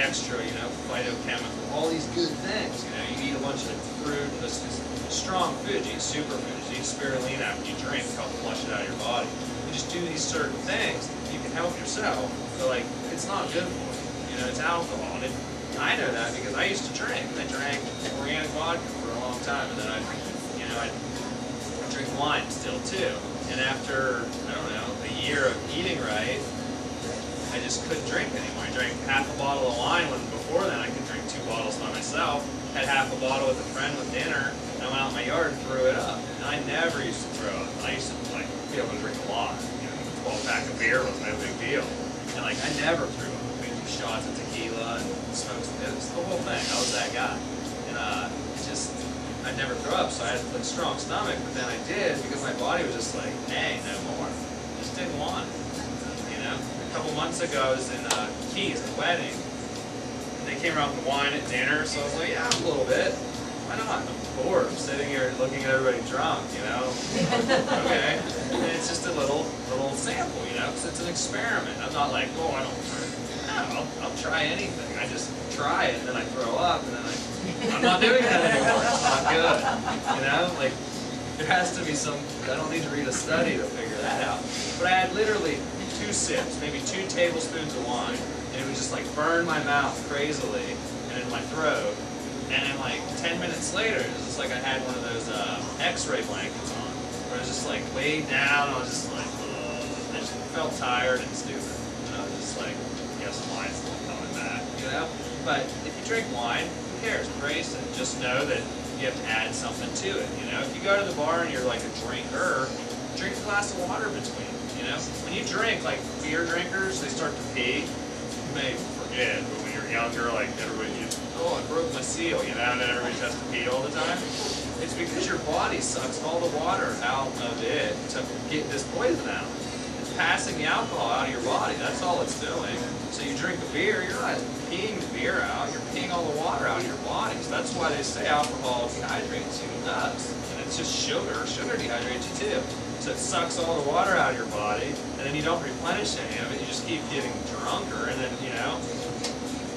extra, phytochemical, all these good things. You eat a bunch of fruit, this strong food, you eat superfoods, you eat spirulina after you drink to help flush it out of your body. You just do these certain things, you can help yourself, but like, it's not good for you. It's alcohol. And I know that because I used to drink. I drank organic vodka for a long time, and then I drink wine still too. And after, I don't know, a year of eating right, I just couldn't drink anymore. I drank half a bottle of wine when before then I could drink 2 bottles by myself. Had half a bottle with a friend with dinner, and I went out in my yard and threw it up. And I never used to throw up. I used to be able to drink a lot. 12-pack of beer was no big deal. And I never threw up. I do shots of tequila and smokes. It was the whole thing. I was that guy. And I never threw up, so I had a strong stomach. But then I did because my body was just like, hey, no more. I just didn't want it. A couple months ago, I was in Keys, a wedding. And they came around with wine at dinner, so I was like, yeah, a little bit. Why not? I'm bored. I'm sitting here looking at everybody drunk, Okay. And it's just a little sample, because it's an experiment. I'm not like, oh, I don't drink. No, I'll try anything. I just try it, and then I throw up, and then I'm not doing that anymore. It's not good. Like, there has to be some, I don't need to read a study to figure that out. But I had literally 2 sips, maybe 2 tablespoons of wine, and it would just burn my mouth crazily and in my throat. And then 10 minutes later, it was just like I had one of those X-ray blankets on, where I was just laid down, and I was just ugh. I just felt tired and stupid. And I was just like, yes, wine's not coming back, But if you drink wine, who cares? Embrace it. Just know that you have to add something to it, If you go to the bar and you're a drinker, drink a glass of water between. When you drink, beer drinkers, they start to pee. You may forget, but when you're younger, everybody just, oh, I broke my seal, and then everybody has to pee all the time. It's because your body sucks all the water out of it to get this poison out. It's passing the alcohol out of your body. That's all it's doing. So you drink a beer, you're not peeing the beer out, you're peeing all the water out of your body. So that's why they say alcohol dehydrates you. It does. And it's just sugar. Sugar dehydrates you too. So it sucks all the water out of your body, and then you don't replenish any of it. You just keep getting drunker, and then,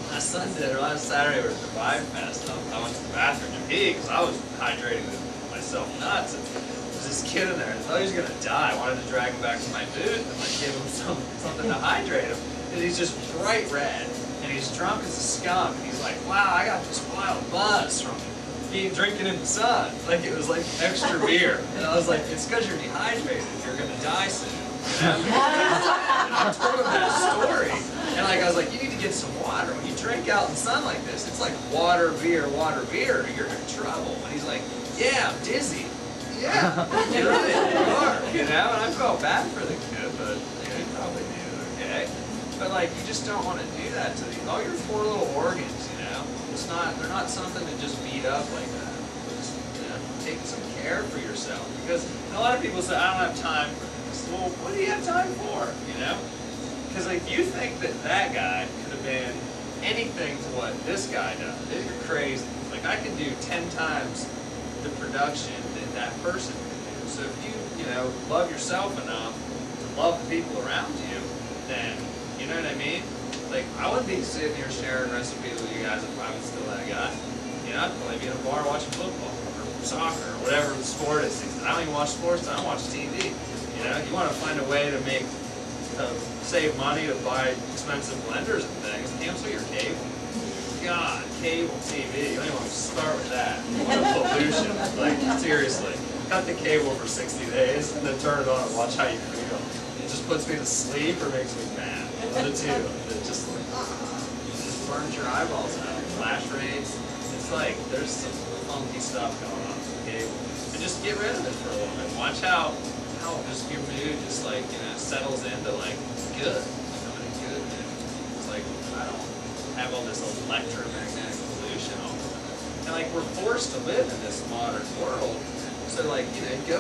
last Sunday or last Saturday we were at the Vibe Fest. I went to the bathroom to pee because I was hydrating myself nuts. And there was this kid in there. I thought he was going to die. I wanted to drag him back to my booth and give him something to hydrate him. And he's just bright red, and he's drunk as a skunk. And he's like, wow, I got this wild buzz from drinking in the sun. It was extra beer. And I was like, it's because you're dehydrated. You're going to die soon. And I told him that story. And I was like, you need to get some water. When you drink out in the sun like this, it's like water, beer, you're in trouble. And he's like, yeah, I'm dizzy. Yeah, you're right, you are. And I felt bad for the kid, but he probably knew it okay. But you just don't want to do that to all your 4 little organs, they're not something to just beat up like that. Just, take some care for yourself. Because a lot of people say, I don't have time for this. Well, what do you have time for, Because you think that guy could have been anything to what this guy does. You're crazy. I can do 10 times the production that that person can do. So if you, love yourself enough to love the people around you, then, you know what I mean? I wouldn't be sitting here sharing recipes with you guys if I was still that guy. I'd probably be in a bar watching football or soccer or whatever the sport is. I don't even watch sports, I don't watch TV. You want to find a way to save money to buy expensive blenders and things. Cancel your cable. God, cable TV. You don't even want to start with that. What a pollution. Seriously. Cut the cable for 60 days and then turn it on and watch how you feel. It just puts me to sleep or makes me mad. The two. It just burns your eyeballs out. Flash rates. It's there's some funky stuff going on with the cable. And just get rid of it for a little bit. Watch how just your mood just settles into good. I'm in a good mood. It's I don't have all this electromagnetic pollution all the time. And we're forced to live in this modern world. So go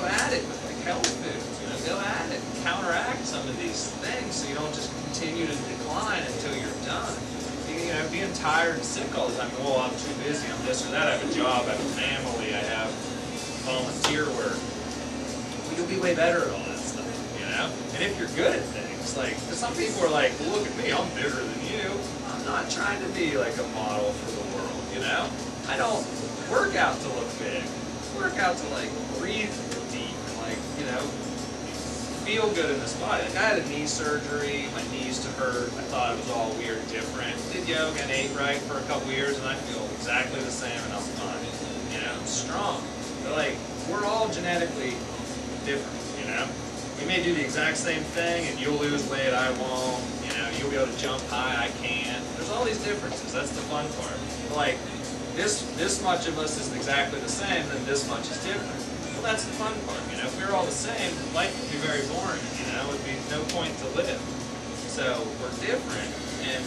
at it with health foods. Go at it and counteract some of these things so you don't just continue to decline until you're done. Being tired and sick all the time, well, I'm too busy, I'm this or that, I have a job, I have a family, I have volunteer work. Well, you'll be way better at all that stuff, And if you're good at things, It's like, 'cause some people are like, well, look at me, I'm bigger than you. I'm not trying to be like a model for the world, you know? I don't work out to look big. I work out to like breathe deep and like, you know, feel good in this body. Like I had a knee surgery, my knees used to hurt. I thought it was all weird, different. Did yoga and ate right for a couple years, and I feel exactly the same, and I'm fine. You know, I'm strong. But like, we're all genetically different. You know, we may do the exact same thing, and you'll lose weight, I won't. You know, you'll be able to jump high, I can't. There's all these differences. That's the fun part. But like, this much of us is exactly the same, then this much is different. Well, that's the fun part, you know. If we were all the same, life would be very boring, you know. It would be no point to live. So we're different, and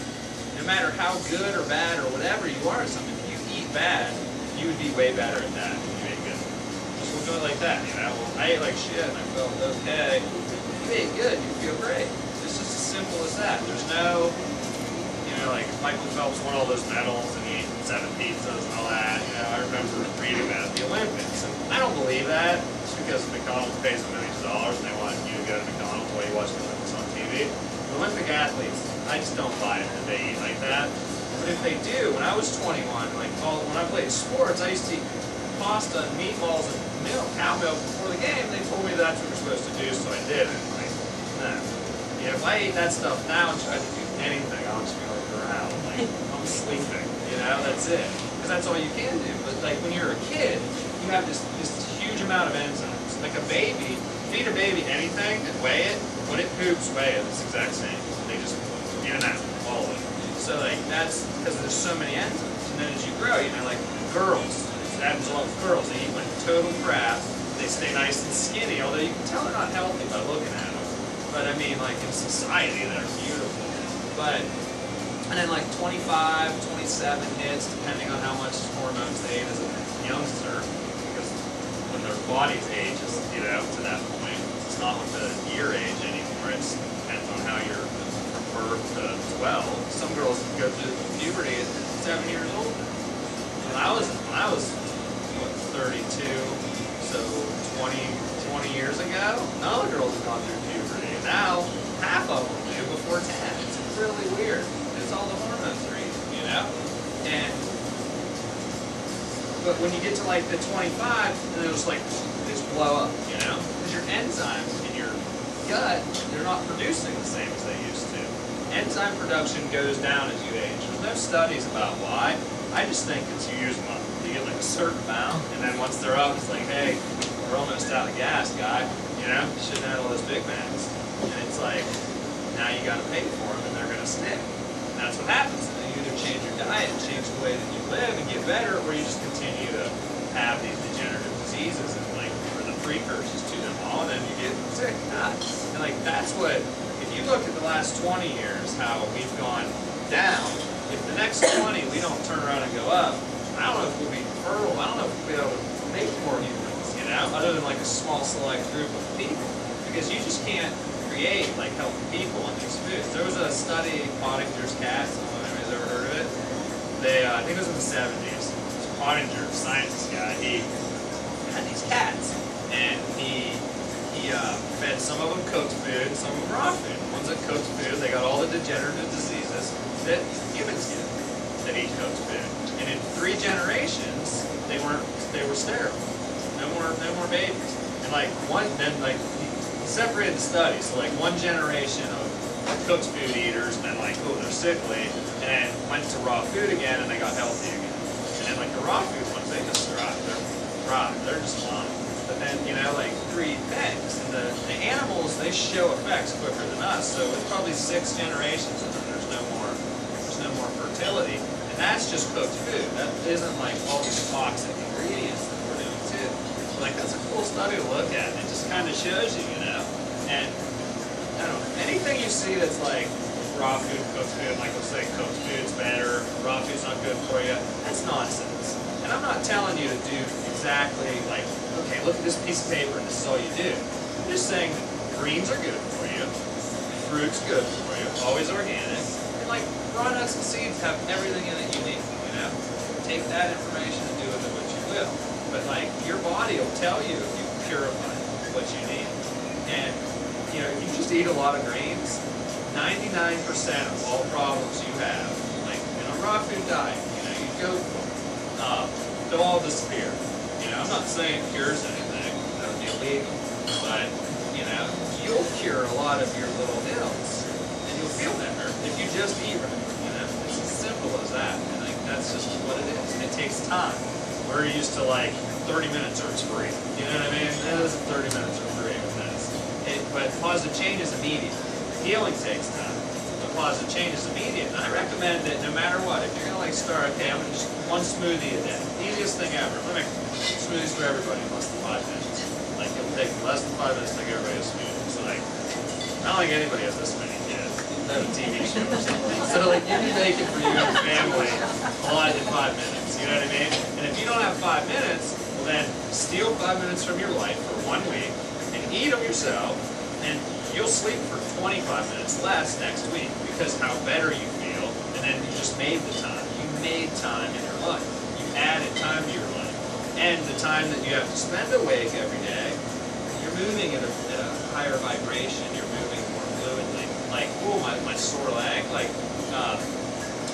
no matter how good or bad or whatever you are at something, if you eat bad, you would be way better at that if you ate good. Just look at it like that, you know. Well, I ate like shit and I felt okay. You ate good, you feel great. It's just as simple as that. There's no, you know, like Michael Phelps won all those medals and he ate 7 pizzas and all that. You know, I remember reading that at the Olympics. And I don't believe that. Just because McDonald's pays them millions of dollars and they want you to go to McDonald's while you watch the Olympics on TV. The Olympic athletes, I just don't buy it that they eat like that. But if they do, when I was 21, like when I played sports, I used to eat pasta and meatballs and milk, cow milk before the game. They told me that's what we're supposed to do, so I did it. Like, no. You know, if I ate that stuff now and tried to do anything, I'll just be like around, like I'm sleeping. You know, that's it. Because that's all you can do. But like when you're a kid, you have this huge amount of enzymes. Like a baby, feed a baby anything and weigh it. When it poops, weigh it. It's the exact same. They just in and out, all of it. So like that's because there's so many enzymes. And then as you grow, you know, like girls, it happens a lot with girls. They eat like total crap. They stay nice and skinny, although you can tell they're not healthy by looking at them. But I mean, like in society, they're beautiful. But and then like 25, 27 hits, depending on how much hormones they ate as a youngster, because when their body's age is, you know, to that point, it's not with the year age anymore. It depends on how you're from birth to 12. Some girls go through puberty at 7 years old. When I was what, 32, so 20 years ago, none of the girls have gone through puberty. Now half of them do before 10. It's really weird. It's all the hormones are eating, you know? But when you get to like the 25, then it'll just like, just blow up, you know? Because your enzymes in your gut, they're not producing the same as they used to. Enzyme production goes down as you age. There's no studies about why. I just think it's you use them up. You get like a certain amount, and then once they're up, it's like, hey, we're almost out of gas, guy. You know? You shouldn't have all those Big Macs. And it's like, now you gotta pay for them, and they're gonna stick. That's what happens. And you either change your diet, change the way that you live and get better, or you just continue to have these degenerative diseases and like are the precursors to them all, and then you get sick. And like that's what, if you look at the last 20 years, how we've gone down, if the next 20 we don't turn around and go up, I don't know if we'll be fertile, I don't know if we'll be able to make more humans, you know, other than like a small select group of people. Because you just can't create like healthy people on these foods. There was a study, Pottinger's cats, I don't know if anybody's ever heard of it. I think it was in the 70s. Pottinger, scientist guy, he had these cats, and he fed some of them cooked food, some of them raw food. The ones that cooked food, they got all the degenerative diseases that humans get that eat cooked food. And in 3 generations, they were sterile. No more babies. And like he separated the studies. So like one generation of cooked food eaters, and then like, oh, they're sickly, and then went to raw food again, and they got healthy again. And then like the raw food ones, they just thrive. They're just fine. But then, you know, like 3 things. And the animals, they show effects quicker than us. So it's probably 6 generations, and then there's no more fertility. And that's just cooked food. That isn't like all these toxic ingredients that we're doing too. Like that's a cool study to look at. It just kind of shows you, you know. And I don't know, anything you see that's like raw food, cooked food, like let's say cooked food's better, raw food's not good for you, that's nonsense. And I'm not telling you to do exactly like, okay, look at this piece of paper and this is all you do. I'm just saying that greens are good for you, fruit's good for you, always organic, and like raw nuts and seeds have everything in it you need, you know. Take that information and do with it what you will. But like your body will tell you if you purify what you need. And you know, if you just eat a lot of greens, 99% of all problems you have, like in a raw food diet, you go, they'll all disappear. I'm not saying it cures anything, that would be illegal, but, you'll cure a lot of your little ills, and you'll feel better if you just eat right, It's as simple as that, and that's just what it is, and it takes time. We're used to 30 minutes or it's free, you know what I mean? It isn't 30 minutes or free with this. But positive change is immediate. Healing takes time. But positive change is immediate. And I recommend that no matter what, if you're going to start, okay, I'm going to just one smoothie a day. Easiest thing ever. I'm going to make smoothies for everybody in less than 5 minutes. It'll take less than 5 minutes to make everybody a smoothie. So I don't think anybody has this many kids. They have a TV show or something. So you can make it for you and your family a lot in 5 minutes. You know what I mean? And if you don't have 5 minutes, well then steal 5 minutes from your life for 1 week and eat them yourself, and you'll sleep for 25 minutes less next week because how better you feel, and then you just made the time. You made time in your life. You added time to your life. And the time that you have to spend awake every day, you're moving at a higher vibration, you're moving more fluidly. My sore leg,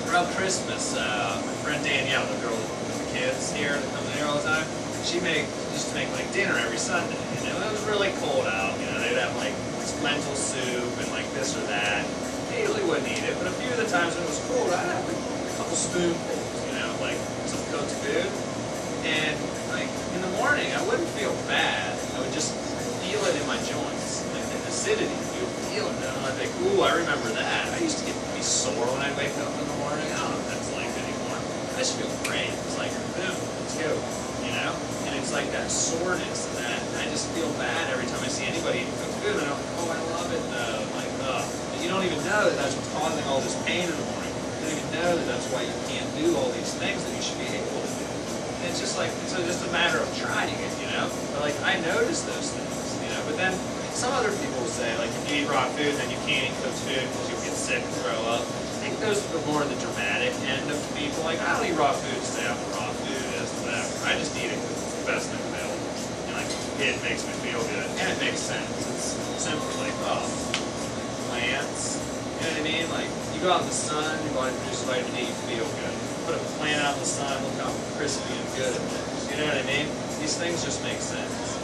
around Christmas, my friend Danielle, the girl with the kids here that comes in here all the time, she used to make dinner every Sunday. It was really cold out. They'd have lentil soup and this or that. I usually wouldn't eat it, but a few of the times when it was cold, I'd have a couple spoonfuls, some cooked food. And in the morning, I wouldn't feel bad. I would just feel it in my joints, the acidity. You would feel it, and I'd think, ooh, I remember that. I used to be sore when I wake up in the morning. I don't know if that's like anymore. I just feel great. It's boom, let's go, And it's that soreness, and that I just feel bad every time I see anybody eating cooked food. And I'm like, oh, I love it though. But you don't even know that that's what's causing all this pain in the morning. You don't even know that that's why you can't do all these things that you should be able to do. And it's just just a matter of trying it, But I notice those things, But then some other people will say, if you eat raw food, then you can't eat cooked food because you'll get sick and throw up. I think those are more the dramatic end of people. I don't eat raw food to stay off of raw food, this, whatever. I just eat it because it's the best thing available. And it makes me feel good. And it makes sense. It's simply plants, you know what I mean? You go out in the sun, your body produces vitamin D, you feel good. Put a plant out in the sun, look how crispy and good it looks. You know what I mean? These things just make sense.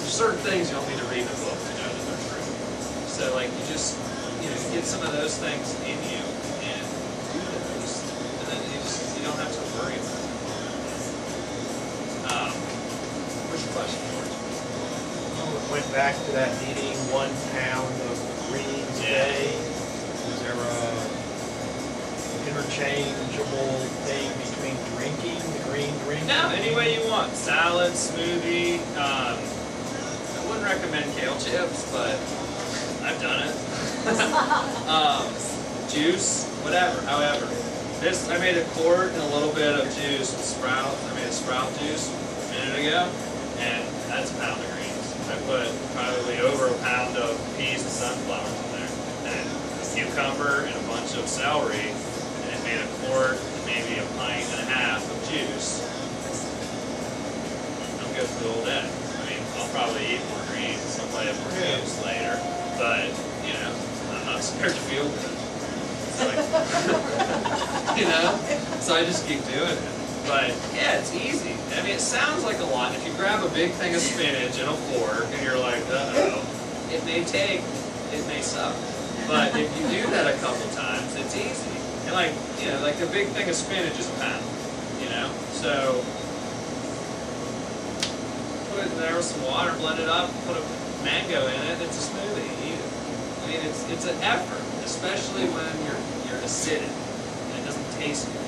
There's certain things you don't need to read in a book to know that they're true. So you just, get some of those things in you and do those, and then you don't have to worry about it. What's your question, George? Went back to that eating 1 pound of greens a day. Is there a interchangeable thing between drinking, the green drinking? No, any way you want. Salad, smoothie. I wouldn't recommend kale chips, but I've done it. Juice, whatever, however. I made a quart and a little bit of juice with sprouts. I made a sprout juice a minute ago, and that's a pound of greens. I put probably over a pound of peas and sunflowers in there, and a cucumber and a bunch of celery, and it made a quart, maybe a pint and a half of juice. I'm good for the whole day. I'll probably eat more greens, I'll probably have more juice later, but, I'm not scared to feel good. So I just keep doing it. But, yeah, it's easy. It sounds like a lot. If you grab a big thing of spinach and a fork, and you're like, uh-oh, it may suck. But if you do that a couple times, it's easy. And the big thing of spinach is a pound, So, put it in there with some water, blend it up, put a mango in it, it's a smoothie, eat it. It's an effort, especially when you're acidic and it doesn't taste good.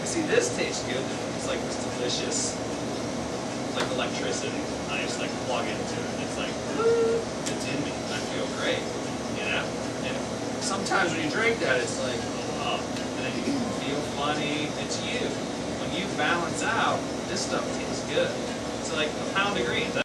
See, this tastes good. It's this delicious, it's electricity. I just plug into it. It's it's in me. I feel great, And sometimes when you drink that, it's oh, and then you feel funny. It's you. When you balance out, this stuff tastes good. It's a pound of greens.